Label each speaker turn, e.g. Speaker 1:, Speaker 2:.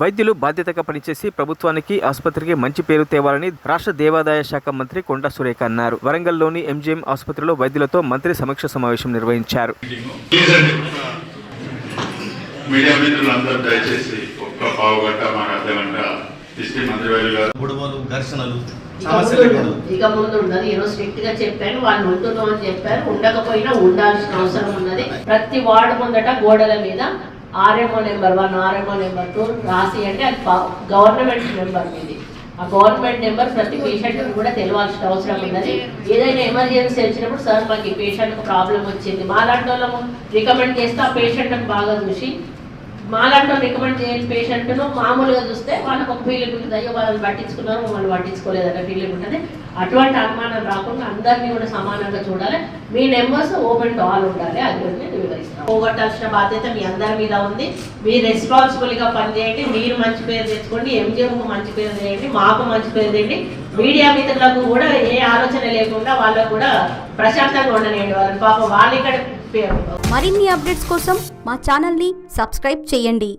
Speaker 1: వైద్యులు బాధ్యతగా పనిచేసి ప్రభుత్వానికి ఆసుపత్రికి మంచి పేరు తేవాలని రాష్ట్ర దేవాదాయ శాఖ మంత్రి కొండా సురేఖ అన్నారు. వరంగల్లోని ఎంజీఎం ఆసుపత్రిలో వైద్యులతో మంత్రి సమీక్ష సమావేశం నిర్వహించారు.
Speaker 2: మీడియా మిత్రులందరూ దయచేసి ఒక్క పావు గంట మన అర్ధగంట డిస్ట్రిక్ట్ మంత్రి గారు
Speaker 3: గొడవలు ఘర్షణలు
Speaker 4: ఇక ముందు ఉన్నది. ఈరోజు స్ట్రిక్ట్ గా చెప్పాను, వాళ్ళు ఉంటున్నాం అని చెప్పారు. ఉండకపోయినా ఉండాల్సిన అవసరం ఉన్నది. ప్రతి వార్డు ముందట గోడల మీద ఆర్ఎంఓ నెంబర్ 1, ఆర్ఎంఓ నెంబర్ 2 రాసి అంటే అది గవర్నమెంట్ నెంబర్ ఇది. ఆ గవర్నమెంట్ నెంబర్ ప్రతి పేషెంట్ కూడా తెలియాల్సిన అవసరం ఉన్నది. ఏదైనా ఎమర్జెన్సీ వచ్చినప్పుడు సార్ మాకు ఈ పేషెంట్కి ప్రాబ్లం వచ్చింది, మాలాంటి వాళ్ళము రికమెండ్ చేస్తే ఆ పేషెంట్ని బాగా చూసి, మాలాంటి రికమెండ్ చేయని పేషెంట్ను మామూలుగా చూస్తే వాళ్ళకి ఒక ఫీలింగ్ ఉంటుంది, అయ్యో వాళ్ళని పట్టించుకున్నారు మమ్మల్ని పట్టించుకోలేదన్న ఫీలింగ్ ఉంటుంది. అటువంటి అనుమానం రాకుండా అందరినీ కూడా సమానంగా చూడాలి. మీ నెంబర్స్ ఓపెన్ టు ఆల్ ఉండాలి. అది కూడా నేను వివరిస్తాను. పోగొట్టాల్సిన బాధ్యత మీ అందరి మీద ఉంది. మీరు రెస్పాన్సిబుల్గా పనిచేయండి. మీరు మంచి పేరు తెచ్చుకోండి, ఎంజిఎంకు మంచి పేరు చేయండి, మాకు మంచి పేరు చేయండి. మీడియా మిత్రులకు కూడా ఏ ఆలోచన లేకుండా వాళ్ళకు కూడా ప్రశాంతంగా ఉండలేండి. వాళ్ళు పాపం వాళ్ళు ఇక్కడ
Speaker 5: మరిన్ని అప్డేట్స్ కోసం మా ఛానల్ని సబ్స్క్రైబ్ చేయండి.